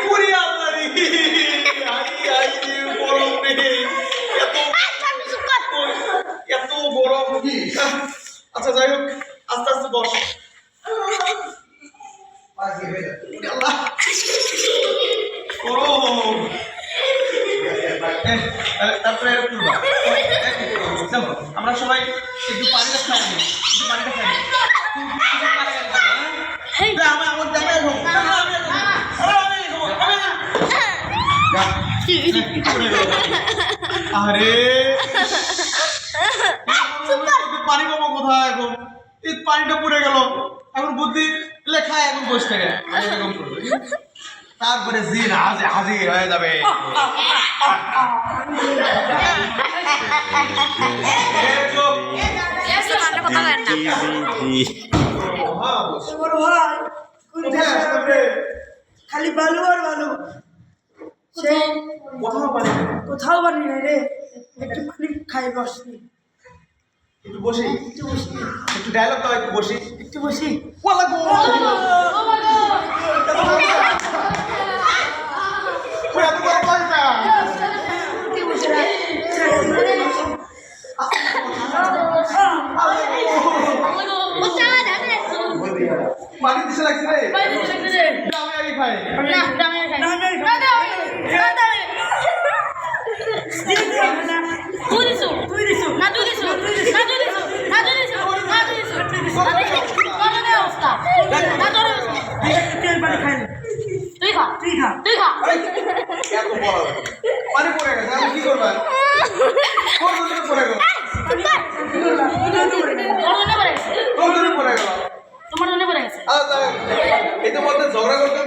Puri আল্লাহরি I গরম রে এত এত গরম আচ্ছা যাই হোক আস্তে আস্তে বস আল্লাহ গরম তারপরে আমরা সবাই একটু পানিটা খাই একটু পানিটা খাই আরে পানি পাবো কোথায় এখন এই পানিটা পড়ে গেল এখন বুদ্ধি লেখা এখন বসে থাকে তারপরে জিন হাজির হয়ে যাবে খালি বালু আর বালু সেই কোথাও পানি নাই রে একটু পানি খাই বসনি একটু বসি একটু ডায়লগ দাও একটু বসি একটু বসি পানি দিছে লাগছে রে আমি আগে খাই পানি পড়ে গেছে আমি কি করবো পড়ে গেল পড়ে গেল তোমার মনে পড়ে গেছে এটা বলতে ঝগড়া করতে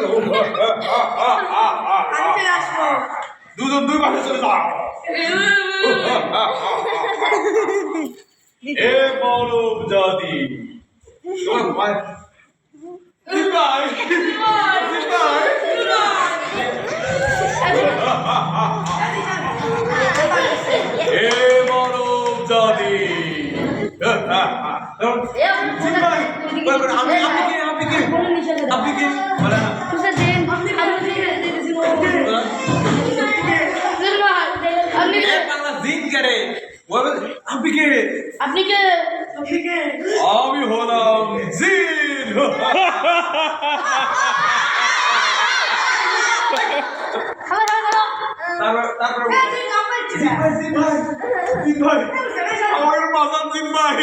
দুজন দুই পাশে চলে যাও এ মানব জাতি তোমার ভাই এ মানব জাতি আপনি কি বলে না জিন করে আপনি কে আপনি কে আমি হলাম জিন তারপর আমার মাসান জিন ভাই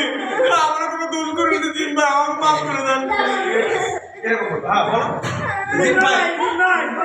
আমার কোনো দোষ করে জিন ভাই আমার মাফ করে দেন এরকম হ্যাঁ বলো জিন ভাই